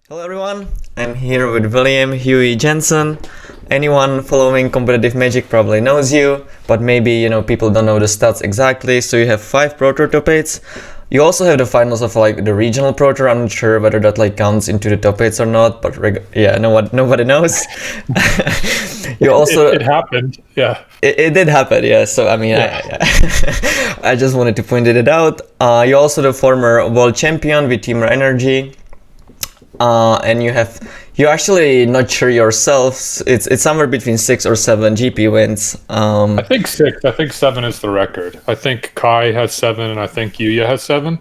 Hello everyone, I'm here with Wiliam Huey Jensen. Anyone following competitive Magic probably knows you, but maybe, people don't know the stats exactly. So you have 5 Pro Tour top 8s. You also have the finals of the regional Pro Tour. I'm not sure whether that counts into the top 8s or not, but nobody knows. You also it happened, yeah. It did happen, yeah. So I just wanted to point it out. You're also the former world champion with Team Energy. And you're actually not sure yourself. It's somewhere between 6 or 7 GP wins. I think 6. I think 7 is the record. I think Kai has 7, and I think Yuya has 7.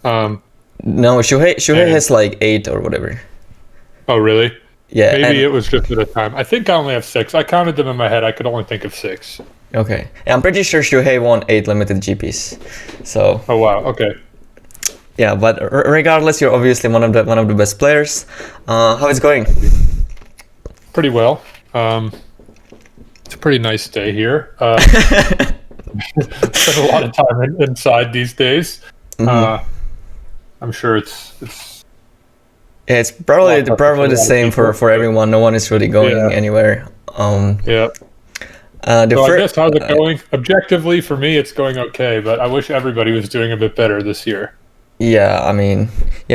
No, Shuhei has 8 or whatever. Oh, really? Yeah. Maybe it was just at a time. I think I only have 6. I counted them in my head. I could only think of 6. Okay. I'm pretty sure Shuhei won 8 limited GPs. So. Oh wow. Okay. Yeah, but regardless, you're obviously one of the best players. How is it going? Pretty well. It's a pretty nice day here. Spend a lot of time inside these days. Mm-hmm. I'm sure it's. Yeah, it's probably the same for everyone. No one is really going anywhere. Yeah. I guess how's it going? Objectively, for me, it's going okay, but I wish everybody was doing a bit better this year. Yeah,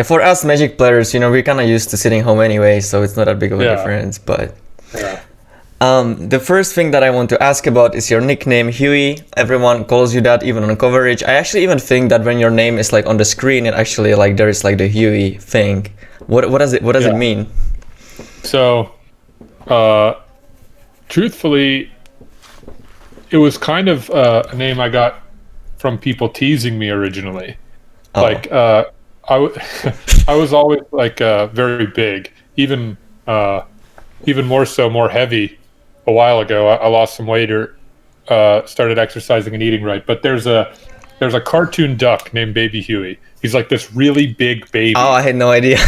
for us Magic players, we're kind of used to sitting home anyway, so it's not that big of a difference. But the first thing that I want to ask about is your nickname, Huey. Everyone calls you that, even on coverage. I actually even think that when your name is on the screen, it actually there is the Huey thing. What does it mean? So, truthfully, it was kind of a name I got from people teasing me originally. Oh. I was always very big, even more heavy. A while ago, I lost some weight or started exercising and eating right. But there's a cartoon duck named Baby Huey. He's this really big baby. Oh, I had no idea.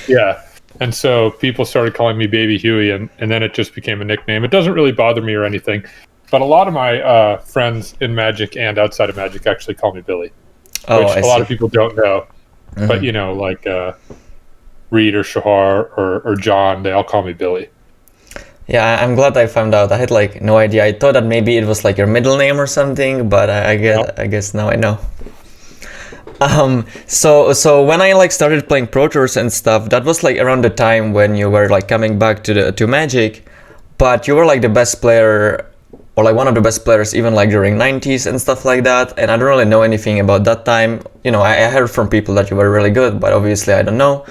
Yeah, and so people started calling me Baby Huey, and then it just became a nickname. It doesn't really bother me or anything, but a lot of my friends in Magic and outside of Magic actually call me Billy. Which a lot of people don't know. Mm-hmm. But, Reed or Shahar or John, they all call me Billy. Yeah, I'm glad I found out. I had no idea. I thought that maybe it was your middle name or something, but I guess now I know. So when I started playing Pro Tours and stuff, that was around the time when you were coming back to Magic, but you were the best player, or one of the best players, even during 90s and stuff like that. And I don't really know anything about that time. I heard from people that you were really good, but obviously I don't know.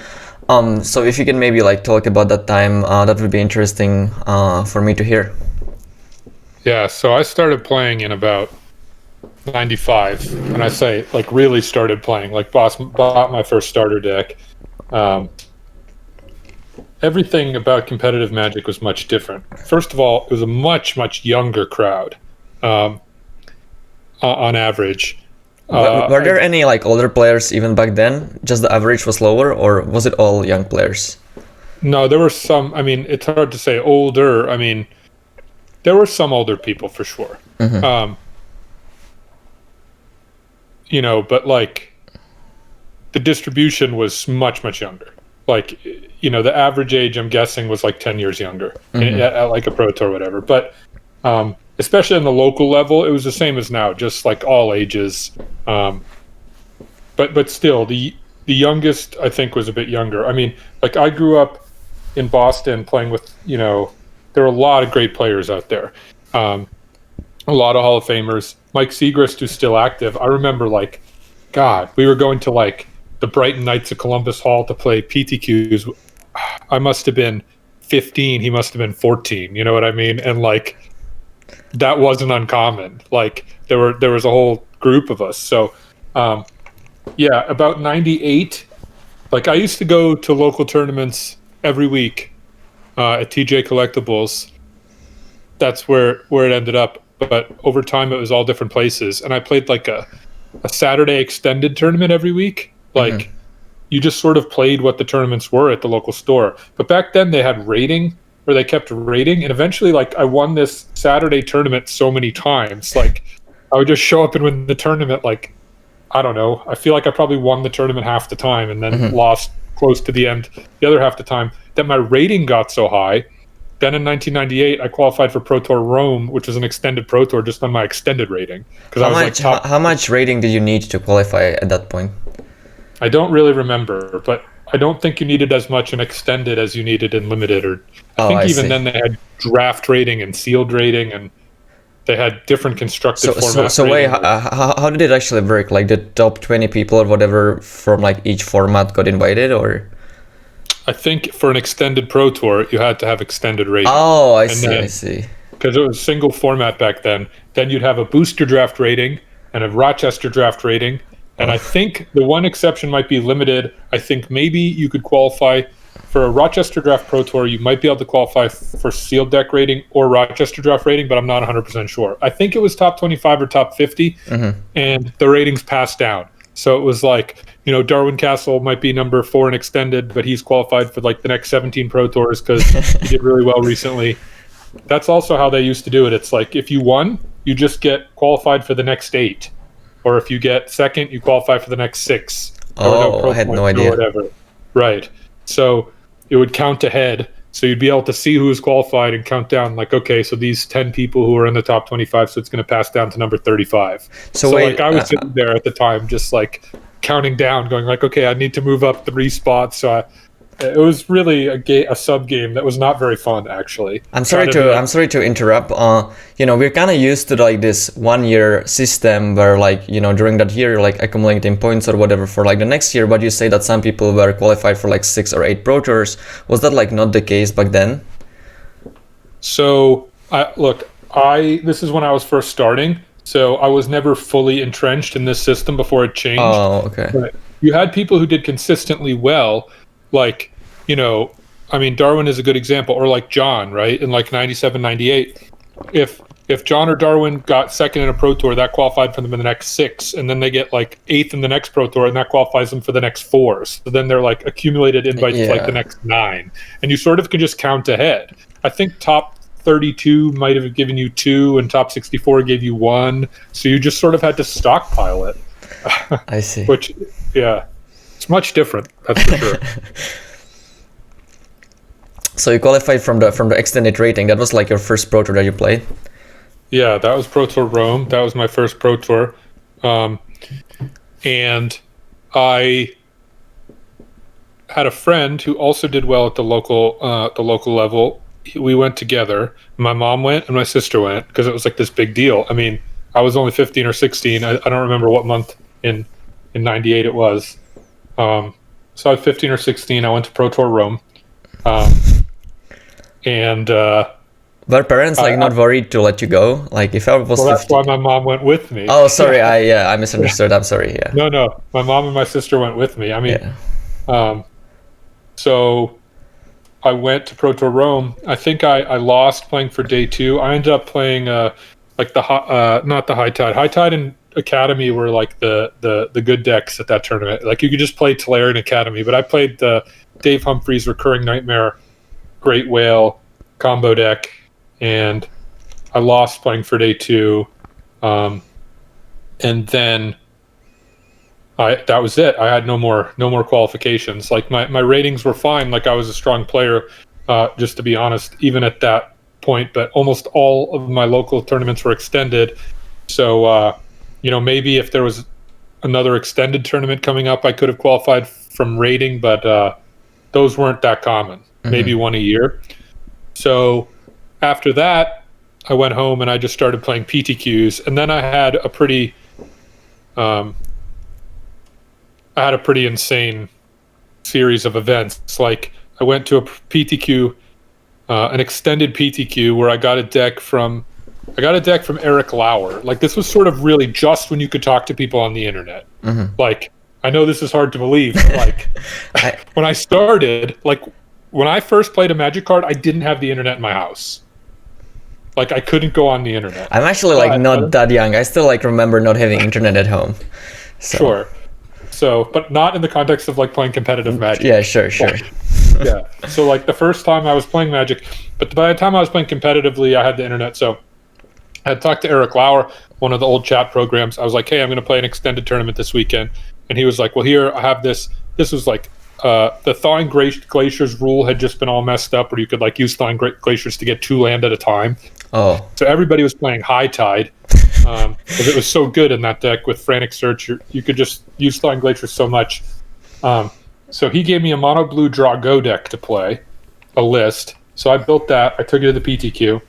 So if you can maybe talk about that time, that would be interesting for me to hear. Yeah, so I started playing in about 95, and I say really started playing. Bought my first starter deck. Everything about competitive Magic was much different. First of all, it was a much, much younger crowd, on average. Were there any older players even back then? Just the average was lower, or was it all young players? No, there were some. It's hard to say older. There were some older people for sure. Mm-hmm. But the distribution was much, much younger. The average age, I'm guessing, was 10 years younger, mm-hmm. at a Pro Tour or whatever. But especially on the local level, it was the same as now, just all ages. But still, the youngest, I think, was a bit younger. I grew up in Boston playing with, there were a lot of great players out there. A lot of Hall of Famers. Mike Segrist, who's still active. I remember, we were going to, the Brighton Knights of Columbus Hall to play PTQs. I must have been 15. He must have been 14. You know what I mean? And that wasn't uncommon. There was a whole group of us. So, about 98. I used to go to local tournaments every week at TJ Collectibles. That's where it ended up. But over time, it was all different places. And I played a Saturday extended tournament every week. Mm-hmm. You just sort of played what the tournaments were at the local store. But back then they had rating, where they kept rating, and eventually, like, I won this Saturday tournament so many times. Like, I would just show up and win the tournament. Like, I don't know. I feel like I probably won the tournament half the time and then lost close to the end the other half the time. That my rating got so high. Then in 1998, I qualified for Pro Tour Rome, which was an extended Pro Tour just on my extended rating. Because I was like top. How much rating did you need to qualify at that point? I don't really remember, but I don't think you needed as much in extended as you needed in limited. Or I think even then they had draft rating and sealed rating, and they had different constructed formats. So wait, how did it actually work? Like the top 20 people or whatever from like each format got invited, or? I think for an extended Pro Tour, you had to have extended rating. Oh, I see. Because it was single format back then. Then you'd have a booster draft rating and a Rochester draft rating. And I think the one exception might be limited. I think maybe you could qualify for a Rochester Draft Pro Tour. You might be able to qualify for sealed deck rating or Rochester Draft rating, but I'm not 100% sure. I think it was top 25 or top 50, and the ratings passed down. So it was like, you know, Darwin Castle might be number 4 in extended, but he's qualified for like the next 17 Pro Tours because he did really well recently. That's also how they used to do it. It's like if you won, you just get qualified for the next 8. Or if you get second, you qualify for the next 6. Oh, I had no idea. Or whatever. Right. So it would count ahead. So you'd be able to see who was qualified and count down like, okay, so these 10 people who are in the top 25, so it's going to pass down to number 35. So wait, like I was sitting there at the time just like counting down, going like, okay, I need to move up 3 spots. So it was really a sub game that was not very fun, actually. I'm sorry to interrupt. You know, we're kind of used to like this 1 year system where like, you know, during that year, like accumulating points or whatever for like the next year. But you say that some people were qualified for like 6 or 8 Pro Tours. Was that like not the case back then? So this is when I was first starting. So I was never fully entrenched in this system before it changed. Oh, okay. But you had people who did consistently well, like, you know, I mean, Darwin is a good example, or like John, right? In like 97, 98, if John or Darwin got second in a Pro Tour, that qualified for them in the next 6, and then they get like 8th in the next Pro Tour, and that qualifies them for the next 4. So then they're like accumulated invites for like the next 9, and you sort of can just count ahead. I think top 32 might have given you 2, and top 64 gave you 1. So you just sort of had to stockpile it. I see. Which, yeah, it's much different. That's for sure. So you qualified from the extended rating. That was like your first Pro Tour that you played? Yeah, that was Pro Tour Rome. That was my first Pro Tour. And I had a friend who also did well at the local level. We went together. My mom went and my sister went because it was like this big deal. I mean, I was only 15 or 16. I don't remember what month in 98 it was. So I was 15 or 16. I went to Pro Tour Rome. Were parents like not worried to let you go? Like if I was 15... that's why my mom went with me. Oh, sorry. I misunderstood. I'm sorry. Yeah. No. My mom and my sister went with me. I mean, so I went to Pro Tour Rome. I think I lost playing for day 2. I ended up playing like not the High Tide. High Tide and Academy were like the good decks at that tournament. Like you could just play Tolarian Academy, but I played the Dave Humphreys Recurring Nightmare Great Whale combo deck, and I lost playing for day 2, and then that was it. I had no more qualifications. Like my ratings were fine. Like I was a strong player, just to be honest, even at that point. But almost all of my local tournaments were extended. So you know, maybe if there was another extended tournament coming up, I could have qualified from rating, but those weren't that common. Maybe one a year. So after that, I went home and I just started playing PTQs, and then I had a pretty insane series of events. Like I went to a PTQ, an extended PTQ, where I got a deck from Eric Lauer. Like this was sort of really just when you could talk to people on the internet. Like I know this is hard to believe, but like when I started, like when I first played a Magic card, I didn't have the internet in my house. Like I couldn't go on the internet. I'm actually like not that young. I still like remember not having internet at home. So. Sure. So, but not in the context of like playing competitive Magic. Yeah, sure. Yeah. So like the first time I was playing Magic, but by the time I was playing competitively, I had the internet. So I had talked to Eric Lauer, one of the old chat programs. I was like, hey, I'm going to play an extended tournament this weekend. And he was like, well, here, I have this. This was like the thawing glaciers rule had just been all messed up, where you could like use thawing glaciers to get 2 land at a time. Oh. So everybody was playing High Tide because it was so good in that deck with Frantic Search. You could just use thawing glaciers so much. So he gave me a mono blue draw go deck to play, a list. So I built that. I took it to the PTQ.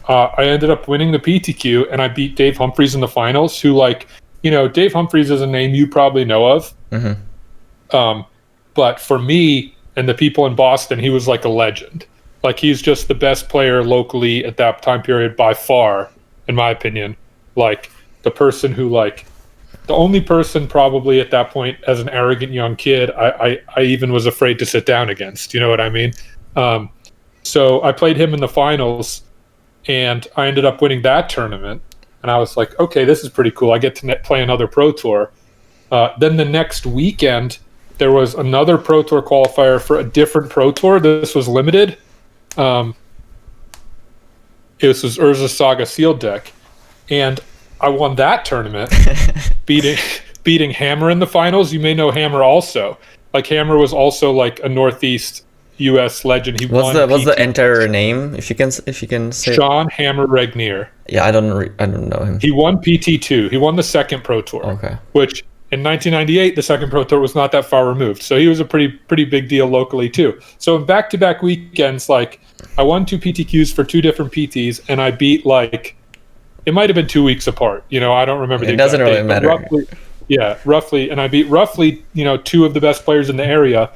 I ended up winning the PTQ, and I beat Dave Humphreys in the finals, who, like, you know, Dave Humphreys is a name you probably know of. Mm-hmm. But for me and the people in Boston, he was like a legend. Like, he's just the best player locally at that time period by far, in my opinion. Like, the person who, like, the only person probably at that point as an arrogant young kid I even was afraid to sit down against. You know what I mean? So I played him in the finals, and I ended up winning that tournament. And I was like, okay, this is pretty cool. I get to play another Pro Tour. Then the next weekend, there was another Pro Tour qualifier for a different Pro Tour. This was limited. It was Urza Saga sealed deck. And I won that tournament, beating Hammer in the finals. You may know Hammer also. Like, Hammer was also like a Northeast U.S. legend. He what's the entire name, if you can say? Sean Hammer Regnier. Yeah, I don't know him. He won PT2. He won the second Pro Tour. Okay. Which in 1998, the second Pro Tour was not that far removed. So he was a pretty big deal locally too. So in back-to-back weekends, like, I won 2 PTQs for 2 different PTs, and I beat, like, it might have been 2 weeks apart. You know, I don't remember. It doesn't really matter. Roughly, and I beat roughly, you know, 2 of the best players in the area.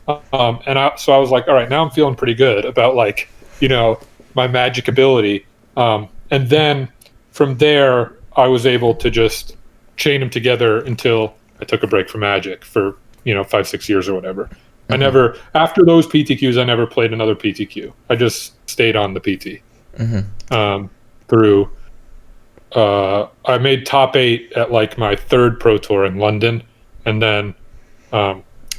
So I was like, all right, now I'm feeling pretty good about, like, you know, my Magic ability. And then from there, I was able to just chain them together until I took a break from Magic for, you know, 5-6 years or whatever. Mm-hmm. I never, after those PTQs, I never played another PTQ. I just stayed on the PT. Mm-hmm. Through, I made top 8 at like my 3rd Pro Tour in London. And then,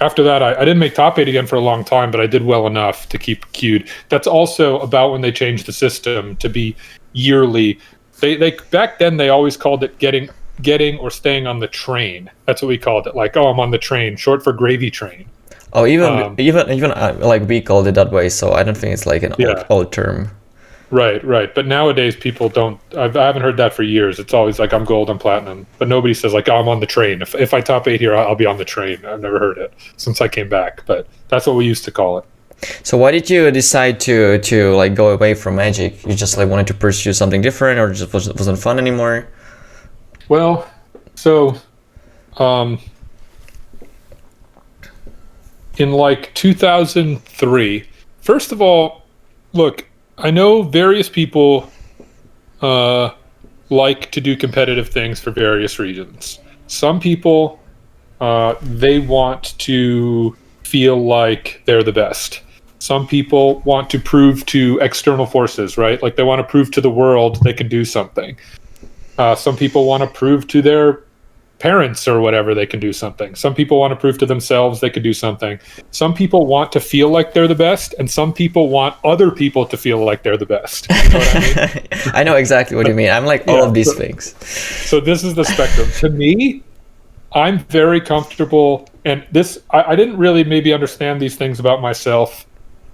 after that, I didn't make top 8 again for a long time, but I did well enough to keep queued. That's also about when they changed the system to be yearly. They back then, they always called it getting or staying on the train. That's what we called it. Like, oh, I'm on the train, short for gravy train. Oh, even like we called it that way. So I don't think it's like an old term. Right. But nowadays, people don't. I haven't heard that for years. It's always like, I'm gold, I'm platinum. But nobody says, like, oh, I'm on the train. If I top 8 here, I'll be on the train. I've never heard it since I came back. But that's what we used to call it. So why did you decide to like go away from Magic? You just like wanted to pursue something different, or just wasn't fun anymore? Well, so in like 2003, first of all, look, I know various people like to do competitive things for various reasons. Some people, they want to feel like they're the best. Some people want to prove to external forces, right? Like, they want to prove to the world they can do something. Some people want to prove to their parents or whatever they can do something. Some people want to prove to themselves they can do something. Some people want to feel like they're the best, and some people want other people to feel like they're the best. You know what I mean? I know exactly what you mean. I'm like all of these things. So this is the spectrum. To me, I'm very comfortable, and this I didn't really maybe understand these things about myself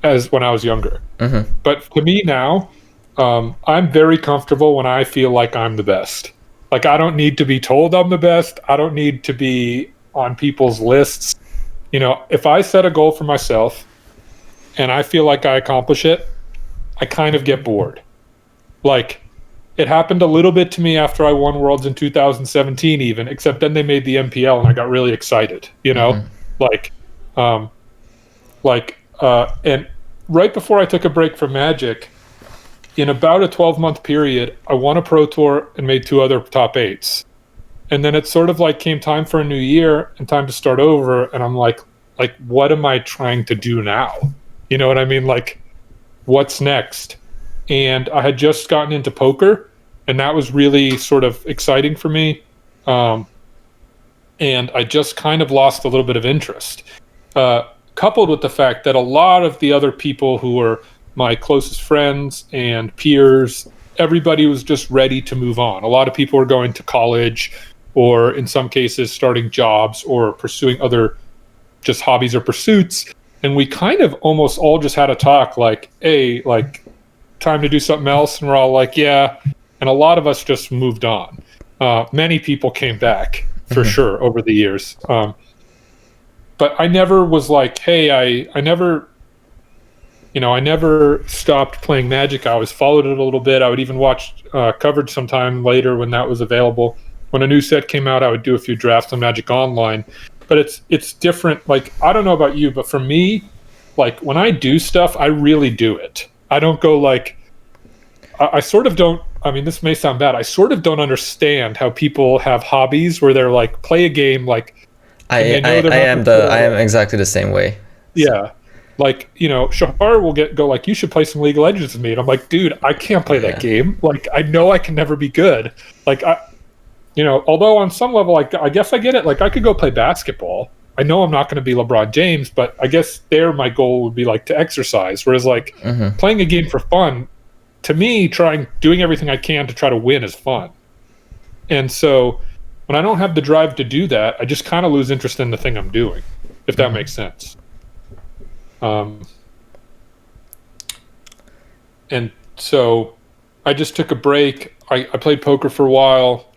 as when I was younger. Mm-hmm. But to me now, I'm very comfortable when I feel like I'm the best. Like, I don't need to be told I'm the best. I don't need to be on people's lists. You know, if I set a goal for myself and I feel like I accomplish it, I kind of get bored. Like, it happened a little bit to me after I won Worlds in 2017 even, except then they made the MPL and I got really excited, you know? Mm-hmm. And right before I took a break from Magic, in about a 12-month period, I won a Pro Tour and made 2 other top 8s. And then it sort of like came time for a new year and time to start over. And I'm like, what am I trying to do now? You know what I mean? Like, what's next? And I had just gotten into poker, and that was really sort of exciting for me. And I just kind of lost a little bit of interest. coupled with the fact that a lot of the other people who were my closest friends and peers, everybody was just ready to move on. A lot of people were going to college, or in some cases starting jobs or pursuing other just hobbies or pursuits. And we kind of almost all just had a talk like, hey, like, time to do something else. And we're all like, yeah. And a lot of us just moved on. Many people came back for sure over the years. But I never was like, hey, I never stopped playing Magic. I always followed it a little bit. I would even watch coverage sometime later when that was available. When a new set came out, I would do a few drafts on Magic Online. But it's different. Like, I don't know about you, but for me, like, when I do stuff, I really do it. I don't go like, I sort of don't, I mean, this may sound bad. I sort of don't understand how people have hobbies where they're like, play a game, like, I am exactly the same way. Yeah. Like, you know, Shahar will go like, you should play some League of Legends with me. And I'm like, dude, I can't play that game. Like, I know I can never be good. Like, although on some level, like, I guess I get it. Like, I could go play basketball. I know I'm not going to be LeBron James, but I guess there my goal would be like to exercise. Whereas like playing a game for fun, to me, doing everything I can to try to win is fun. And so when I don't have the drive to do that, I just kind of lose interest in the thing I'm doing, if that makes sense. And so I just took a break. I played poker for a while.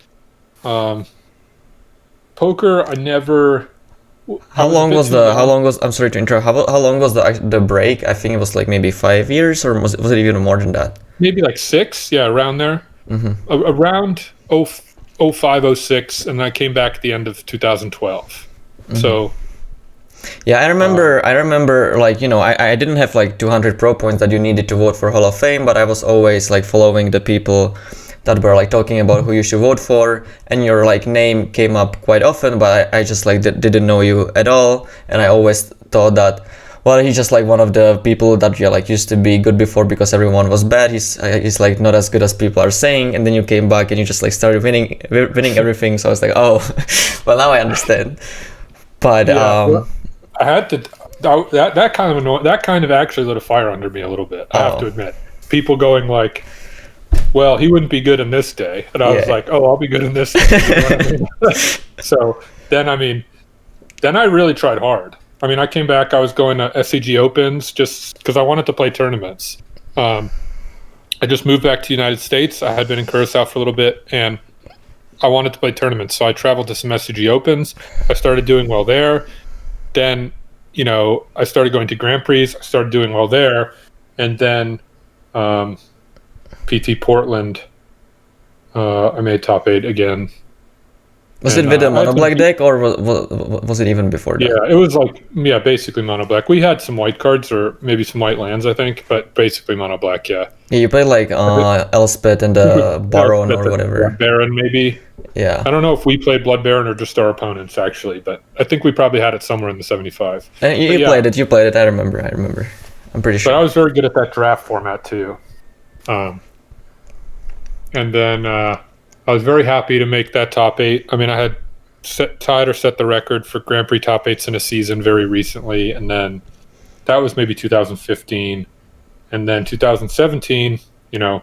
Poker, I never. I'm sorry to interrupt. How long was the break? I think it was like maybe 5 years, or was it even more than that? Maybe like 6, yeah, around there. Around 05, 06, and I came back at the end of 2012. So. Yeah, I remember, like, you know, I didn't have like 200 pro points that you needed to vote for Hall of Fame, but I was always like following the people that were like talking about who you should vote for, and your like name came up quite often, but I just like didn't know you at all, and I always thought that, well, he's just like one of the people that you like used to be good before because everyone was bad. He's like not as good as people are saying, and then you came back and you just like started winning everything. So I was like, oh, well, now I understand. But I had to that kind of actually lit a fire under me a little bit. I have to admit, people going like, well, he wouldn't be good in this day, and I was like, oh, I'll be good in this day. So then I really tried hard. I mean, I came back, I was going to SCG Opens just because I wanted to play tournaments. I just moved back to the United States. I had been in Curacao for a little bit, and I wanted to play tournaments. So I traveled to some SCG Opens. I started doing well there. Then, you know, I started going to Grand Prix. I started doing well there. And then PT Portland, I made top 8 again. Was it with a mono black deck, or was it even before that? Yeah, it was like, basically mono black. We had some white cards or maybe some white lands, I think, but basically mono black, yeah. Yeah, you played like Elspeth and the Baron or whatever. Baron, maybe. Yeah. I don't know if we played Blood Baron or just our opponents, actually, but I think we probably had it somewhere in the 75. And you played it. I remember. I'm pretty sure. But I was very good at that draft format, too. And then I was very happy to make that top 8. I mean, I had tied or set the record for Grand Prix top 8s in a season very recently, and then that was maybe 2015. And then 2017, you know,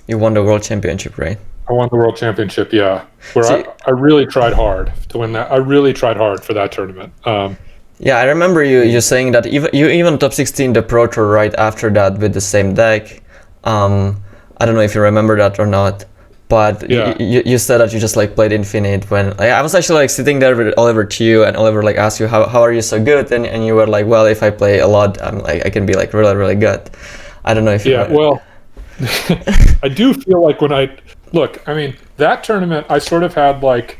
you won the World Championship, right? I won the World Championship, yeah. Where I really tried hard to win that. I really tried hard for that tournament. Yeah, I remember you saying that you even top 16 the Pro Tour right after that with the same deck. I don't know if you remember that or not, but you said that you just like played Infinite when I was actually like sitting there with Oliver Chu, and Oliver like asked you how are you so good, and you were like, well, if I play a lot, I'm like I can be like really, really good. I don't know if well, I do feel like when I mean, that tournament, I sort of had like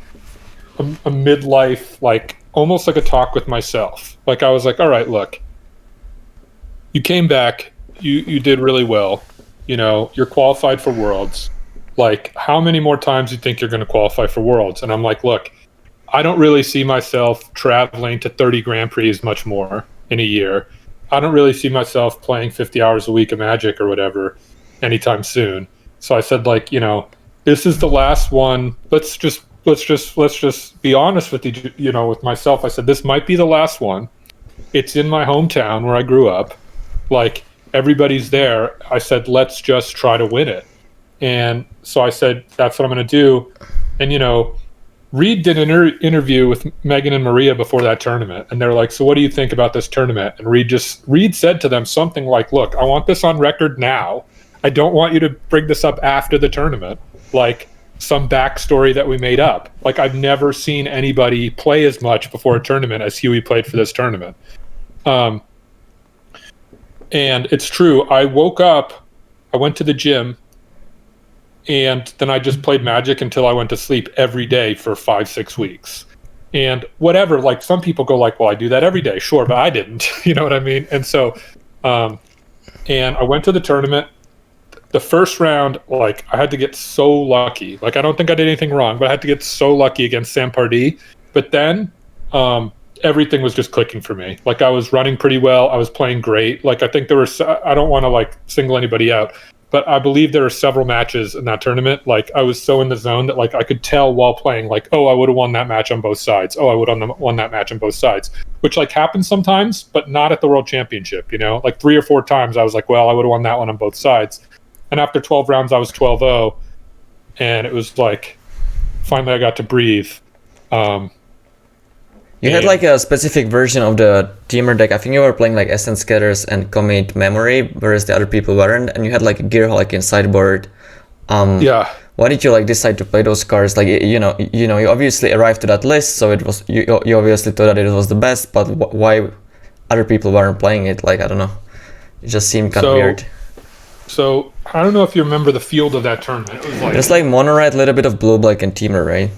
a midlife, like almost like a talk with myself. Like I was like, all right, look, you came back, you did really well. You know, you're qualified for Worlds. Like, how many more times do you think you're going to qualify for Worlds? And I'm like, look, I don't really see myself traveling to 30 Grand Prix much more in a year. I don't really see myself playing 50 hours a week of Magic or whatever anytime soon. So I said, like, you know, this is the last one. Let's just let's just be honest with with myself. I said, this might be the last one. It's in my hometown where I grew up. Like, everybody's there. I said, let's just try to win it. And so I said, that's what I'm going to do. And, Reed did an interview with Megan and Maria before that tournament. And they're like, so what do you think about this tournament? And Reed said to them something like, look, I want this on record now. I don't want you to bring this up after the tournament. Like, some backstory that we made up. Like, I've never seen anybody play as much before a tournament as Huey played for this tournament. And it's true. I woke up, I went to the gym, and then I just played Magic until I went to sleep every day for 5-6 weeks. And whatever, like, some people go like, well, I do that every day. Sure, but I didn't. You know what I mean? And so, and I went to the tournament. The first round, like, I had to get so lucky. Like, I don't think I did anything wrong, but I had to get so lucky against Sam Pardee. But then everything was just clicking for me. Like, I was running pretty well. I was playing great. Like, I think there were, I don't want to, like, single anybody out, but I believe there were several matches in that tournament. Like, I was so in the zone that, like, I could tell while playing, like, oh, I would have won that match on both sides. Oh, I would have won that match on both sides, which, like, happens sometimes, but not at the World Championship, Like, 3 or 4 times I was like, well, I would have won that one on both sides. And after 12 rounds, I was 12-0, and it was like, finally I got to breathe. You had like a specific version of the teamer deck. I think you were playing like Essence Scatters and Commit Memory, whereas the other people weren't, and you had like a Gearhulk in sideboard. Yeah. Why did you like decide to play those cards? Like, you obviously arrived to that list, so it was you obviously thought that it was the best, but why other people weren't playing it? Like, I don't know. It just seemed kind of weird. So I don't know if you remember the field of that tournament. It was like, there's like mono red, a little bit of blue, black, and teamer, right?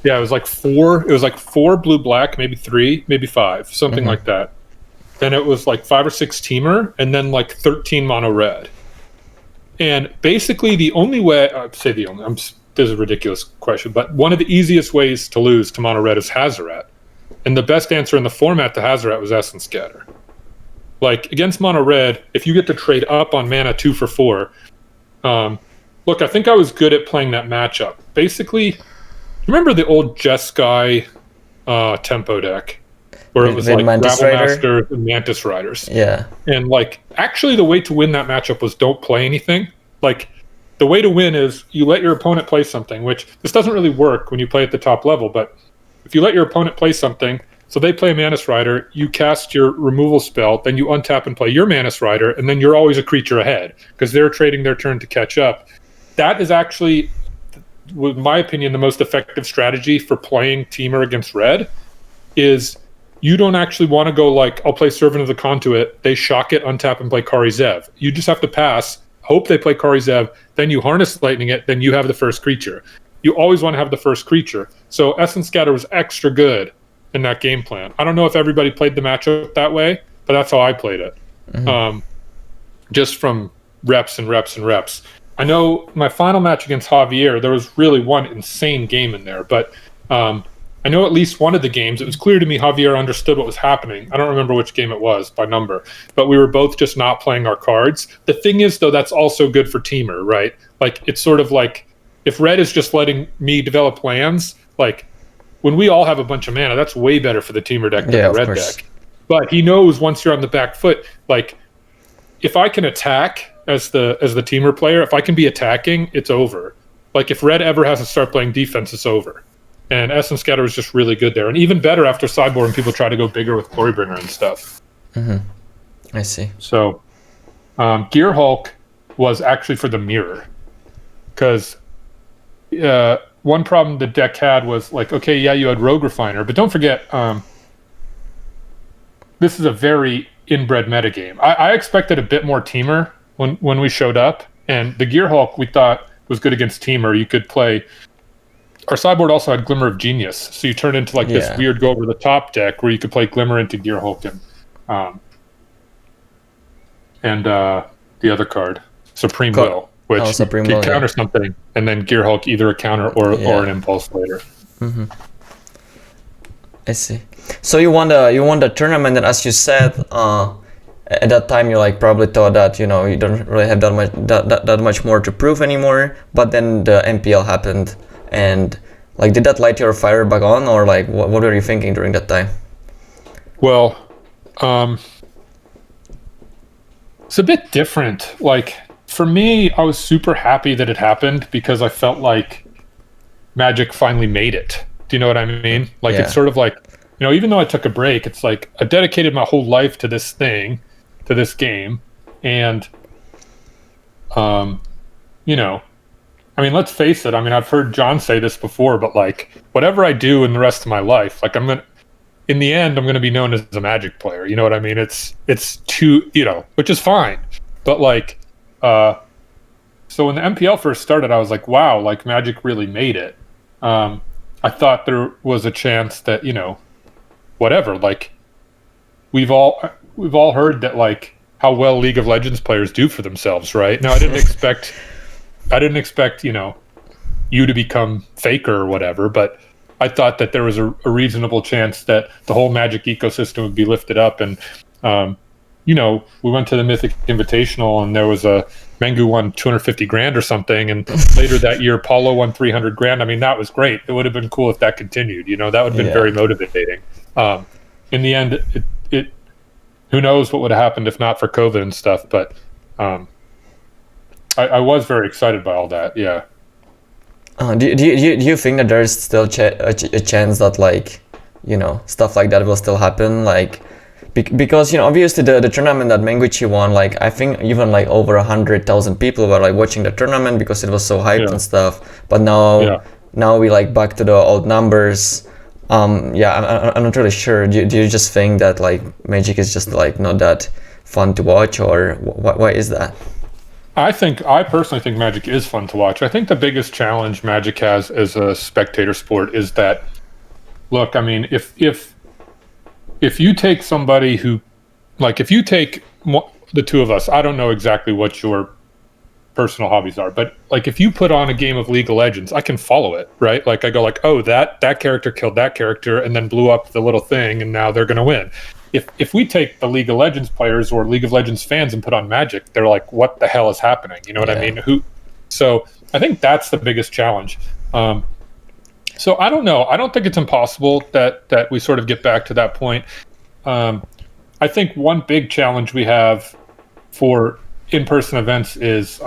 Yeah, it was like 4. It was like 4 blue, black, maybe 3, maybe 5, something like that. Then it was like 5 or 6 teamer, and then like 13 mono red. And basically, the only way I'd say the only, this is a ridiculous question, but one of the easiest ways to lose to mono red is Hazoret, and the best answer in the format to Hazoret was Essence Scatter. Like, against mono red, if you get to trade up on mana 2 for 4, look, I think I was good at playing that matchup. Basically, remember the old Jeskai tempo deck where it was like Rabble Master and Mantis Riders? Yeah. And like, actually the way to win that matchup was don't play anything. Like, the way to win is you let your opponent play something, which this doesn't really work when you play at the top level, but if you let your opponent play something, so they play Mantis Rider, you cast your removal spell, then you untap and play your Mantis Rider, and then you're always a creature ahead because they're trading their turn to catch up. That is actually, in my opinion, the most effective strategy for playing teamer against red. Is you don't actually want to go like, I'll play Servant of the Conduit, they shock it, untap, and play Kari Zev. You just have to pass, hope they play Kari Zev, then you harness lightning it, then you have the first creature. You always want to have the first creature. So Essence Scatter was extra good in that game plan. I don't know if everybody played the matchup that way, but that's how I played it. Just from reps and reps and reps. I know my final match against Javier, there was really one insane game in there, but I know at least one of the games, it was clear to me Javier understood what was happening. I don't remember which game it was by number, but we were both just not playing our cards. The thing is, though, that's also good for teamer, right? Like, it's sort of like, if red is just letting me develop lands, like, when we all have a bunch of mana, that's way better for the teamer deck than the red deck. But he knows once you're on the back foot, like, if I can attack as the teamer player, if I can be attacking, it's over. Like, if red ever has to start playing defense, it's over. And Essence Scatter is just really good there. And even better after sideboard when people try to go bigger with Glorybringer and stuff. I see. So, Gearhulk was actually for the mirror. Because one problem the deck had was, like, okay, yeah, you had Rogue Refiner, but don't forget, this is a very inbred metagame. I expected a bit more teamer when we showed up, and the Gearhulk we thought was good against teamer. You could play... Our sideboard also had Glimmer of Genius, so you turn into like this weird go over the top deck where you could play Glimmer into Gearhulk and the other card, Supreme Will, which could counter something, and then Gearhulk either a counter or an impulse later. I see. So you won the tournament, and as you said, at that time you like probably thought that you don't really have that much more to prove anymore. But then the MPL happened. And Like, did that light your fire back on, or like, what were you thinking during that time? Well, it's a bit different. Like, for me, I was super happy that it happened because I felt like Magic finally made it. Do you know what I mean? Like, Yeah. it's sort of like, you know, even though I took a break, it's like I dedicated my whole life to this thing, to this game. And, you know, I mean, let's face it. I mean, I've heard John say this before, but like, whatever I do in the rest of my life, like, in the end, I'm going to be known as a Magic player. You know what I mean? It's too, you know, which is fine. But like, so when the MPL first started, I was like, wow, like Magic really made it. I thought there was a chance that, you know, whatever, like we've all heard that like how well League of Legends players do for themselves, right? Now I didn't expect, you know, you to become Faker or whatever, but I thought that there was a reasonable chance that the whole Magic ecosystem would be lifted up. And you know, we went to the Mythic Invitational and there was a Mengu won 250 grand or something, and later that year Paulo won 300 grand. I mean, that was great. It would have been cool if that continued, you know, that would have been very motivating. In the end, it who knows what would have happened if not for COVID and stuff, but I was very excited by all that. Yeah. Do you think that there's still a chance that, like, you know, stuff like that will still happen? Like, because, you know, obviously the tournament that Menguchi won, like, I think even like over 100,000 people were like watching the tournament because it was so hyped and stuff. But now we like back to the old numbers. I'm not really sure. Do you just think that like Magic is just like not that fun to watch, or why is that? I personally think Magic is fun to watch. I think the biggest challenge Magic has as a spectator sport is that, look, I mean, if you take somebody who, like, if you take the two of us, I don't know exactly what your personal hobbies are, but like if you put on a game of League of Legends, I can follow it, right? Like I go like, oh, that character killed that character and then blew up the little thing and now they're going to win. If we take the League of Legends players or League of Legends fans and put on Magic, they're like, what the hell is happening? You know what I mean? So I think that's the biggest challenge. So I don't know. I don't think it's impossible that we sort of get back to that point. I think one big challenge we have for in-person events is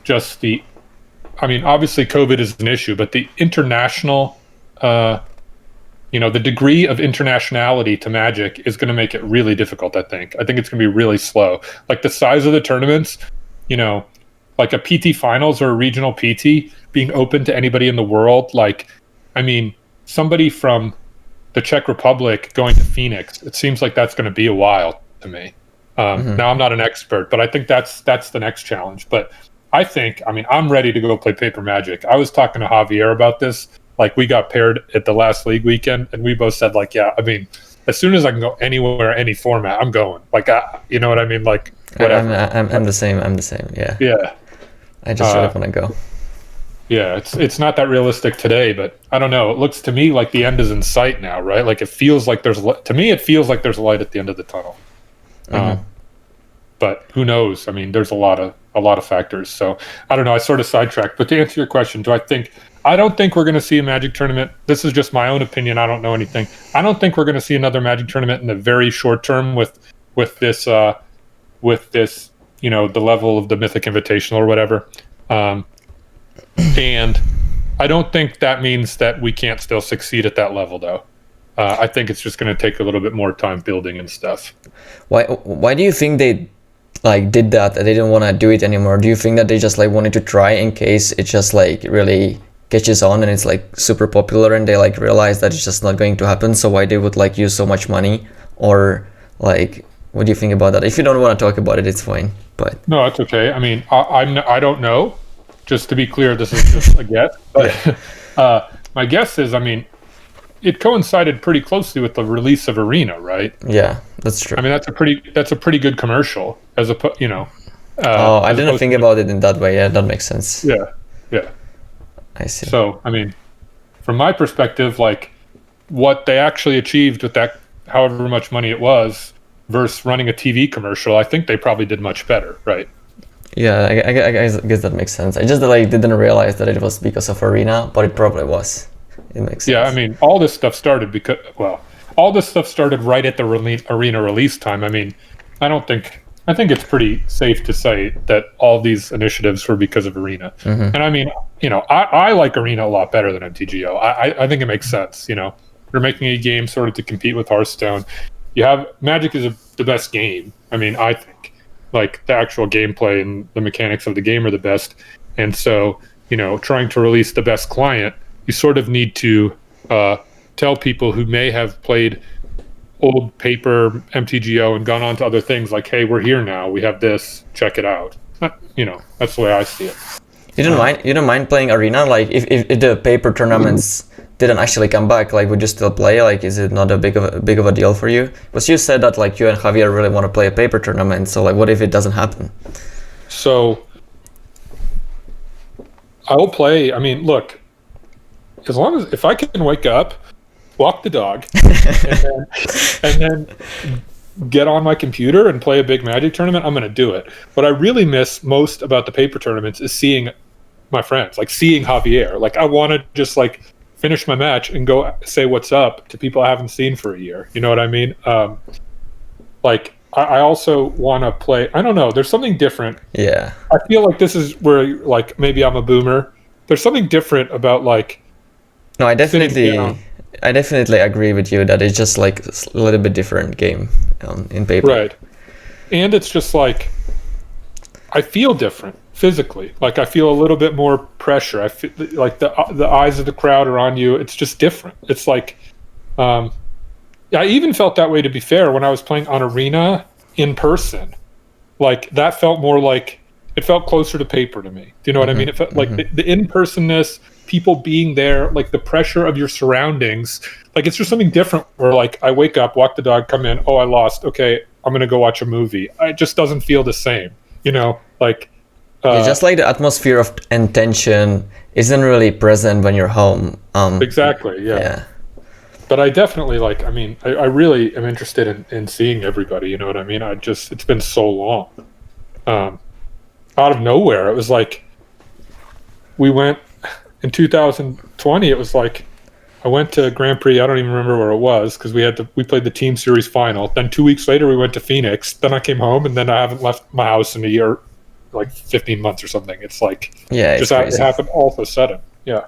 just I mean, obviously COVID is an issue, but the international, you know, the degree of internationality to Magic is going to make it really difficult, I think. I think it's going to be really slow. Like the size of the tournaments, you know, like a PT finals or a regional PT being open to anybody in the world. Like, I mean, somebody from the Czech Republic going to Phoenix, it seems like that's going to be a while to me. Now I'm not an expert, but I think that's the next challenge. But I think, I mean, I'm ready to go play Paper Magic. I was talking to Javier about this. Like we got paired at the last league weekend and we both said like, yeah, I mean, as soon as I can go anywhere, any format, I'm going. Like, you know what I mean? Like, whatever. I'm the same. Yeah. Yeah. I just really want to go. Yeah, it's not that realistic today, but I don't know. It looks to me like the end is in sight now, right? Like it feels like there's it feels like there's a light at the end of the tunnel. But who knows? I mean, there's a lot of factors. So I don't know. I sort of sidetracked. But to answer your question, I don't think we're going to see a Magic tournament. This is just my own opinion. I don't know anything. I don't think we're going to see another Magic tournament in the very short term with this, you know, the level of the Mythic Invitational or whatever. And I don't think that means that we can't still succeed at that level, though. I think it's just going to take a little bit more time building and stuff. Why do you think they like did that? They didn't want to do it anymore? Do you think that they just like wanted to try in case it just like really catches on and it's like super popular and they like realize that it's just not going to happen? So why they would like use so much money? Or like, what do you think about that? If you don't want to talk about it, it's fine. But no, it's okay. I mean, I don't know. Just to be clear, this is just a guess. But my guess is, I mean, it coincided pretty closely with the release of Arena, right? Yeah, that's true. I mean, that's a pretty good commercial, as a you know. I didn't think about it in that way. Yeah, that makes sense. Yeah. I see. So, I mean, from my perspective, like what they actually achieved with that, however much money it was, versus running a TV commercial, I think they probably did much better, right? Yeah, I guess that makes sense. I just like didn't realize that it was because of Arena, but it probably was. It makes sense. Yeah, I mean, all this stuff started right at the arena release time. I mean, I think it's pretty safe to say that all these initiatives were because of Arena. Mm-hmm. And I mean, I like Arena a lot better than MTGO. I think it makes sense. You're making a game sort of to compete with Hearthstone. You have Magic is the best game. I mean, I think like the actual gameplay and the mechanics of the game are the best. And so, trying to release the best client, you sort of need to tell people who may have played old paper MTGO and gone on to other things like, hey, we're here now. We have this. Check it out. That's the way I see it. You don't mind playing Arena? Like if the paper tournaments didn't actually come back, like would you still play? Like is it not a big of a deal for you? Because you said that like you and Javier really want to play a paper tournament. So like what if it doesn't happen? So I will play. I mean, look, as long as if I can wake up, walk the dog, and then get on my computer and play a big Magic tournament, I'm going to do it. What I really miss most about the paper tournaments is seeing my friends, like seeing Javier. Like I want to just like finish my match and go say what's up to people I haven't seen for a year. You know what I mean? Like I also want to play. I don't know. There's something different. Yeah. I feel like this is where like maybe I'm a boomer. There's something different about like. No, I definitely agree with you that it's just like a little bit different game in paper. Right. And it's just like, I feel different physically. Like I feel a little bit more pressure. I feel like the eyes of the crowd are on you. It's just different. It's like, I even felt that way, to be fair, when I was playing on Arena in person. Like that felt more like, it felt closer to paper to me. Do you know what I mean? It felt like the in-personness, people being there, like the pressure of your surroundings. Like it's just something different where like I wake up, walk the dog, come in, oh, I lost. Okay, I'm going to go watch a movie. It just doesn't feel the same, like. Just like the atmosphere of and tension isn't really present when you're home. Exactly, yeah. But I definitely like, I mean, I really am interested in seeing everybody, you know what I mean? It's been so long. Out of nowhere, it was like, we went, in 2020, it was like, I went to Grand Prix, I don't even remember where it was, because we played the Team Series final. Then 2 weeks later, we went to Phoenix. Then I came home, and then I haven't left my house in a year, like 15 months or something. It's like, it happened all of a sudden. Yeah.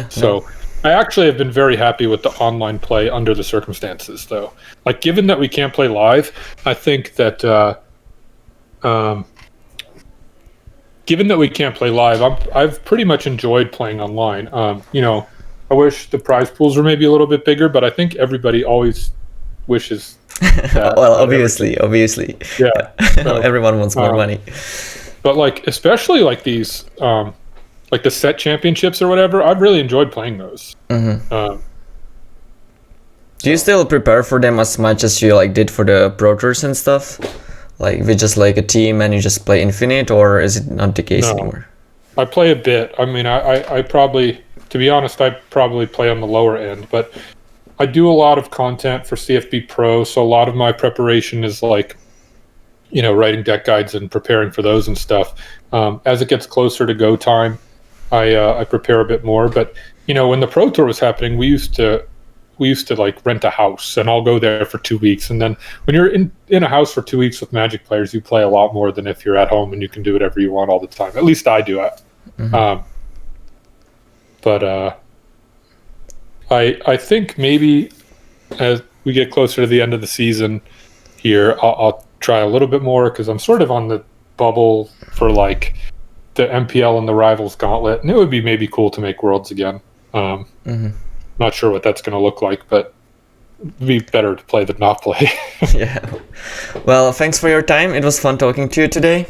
So I actually have been very happy with the online play under the circumstances, though. Like, given that we can't play live, I think that, given that we can't play live, I've pretty much enjoyed playing online. I wish the prize pools were maybe a little bit bigger, but I think everybody always wishes that. Well, obviously. Yeah. So, everyone wants more money. But like, especially like these, like the set championships or whatever, I've really enjoyed playing those. Do you still prepare for them as much as you like did for the Pro Tours and stuff? Like with just like a team and you just play infinite, or is it not the case anymore? I play a bit. I mean, I probably, to be honest, I probably play on the lower end, but I do a lot of content for CFB Pro, so a lot of my preparation is like, writing deck guides and preparing for those and stuff. As it gets closer to go time, I prepare a bit more. But when the Pro Tour was happening, we used to like rent a house, and I'll go there for 2 weeks. And then when you're in a house for 2 weeks with Magic players, you play a lot more than if you're at home and you can do whatever you want all the time. At least I do. But I think maybe as we get closer to the end of the season here, I'll try a little bit more, because I'm sort of on the bubble for like the MPL and the Rivals Gauntlet, and it would be maybe cool to make Worlds again. Not sure what that's going to look like, but it'd be better to play than not play. Yeah. Well, thanks for your time. It was fun talking to you today.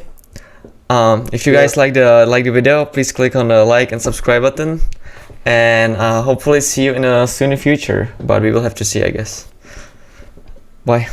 If you guys like the video, please click on the like and subscribe button, and hopefully see you in a sooner future. But we will have to see, I guess. Bye.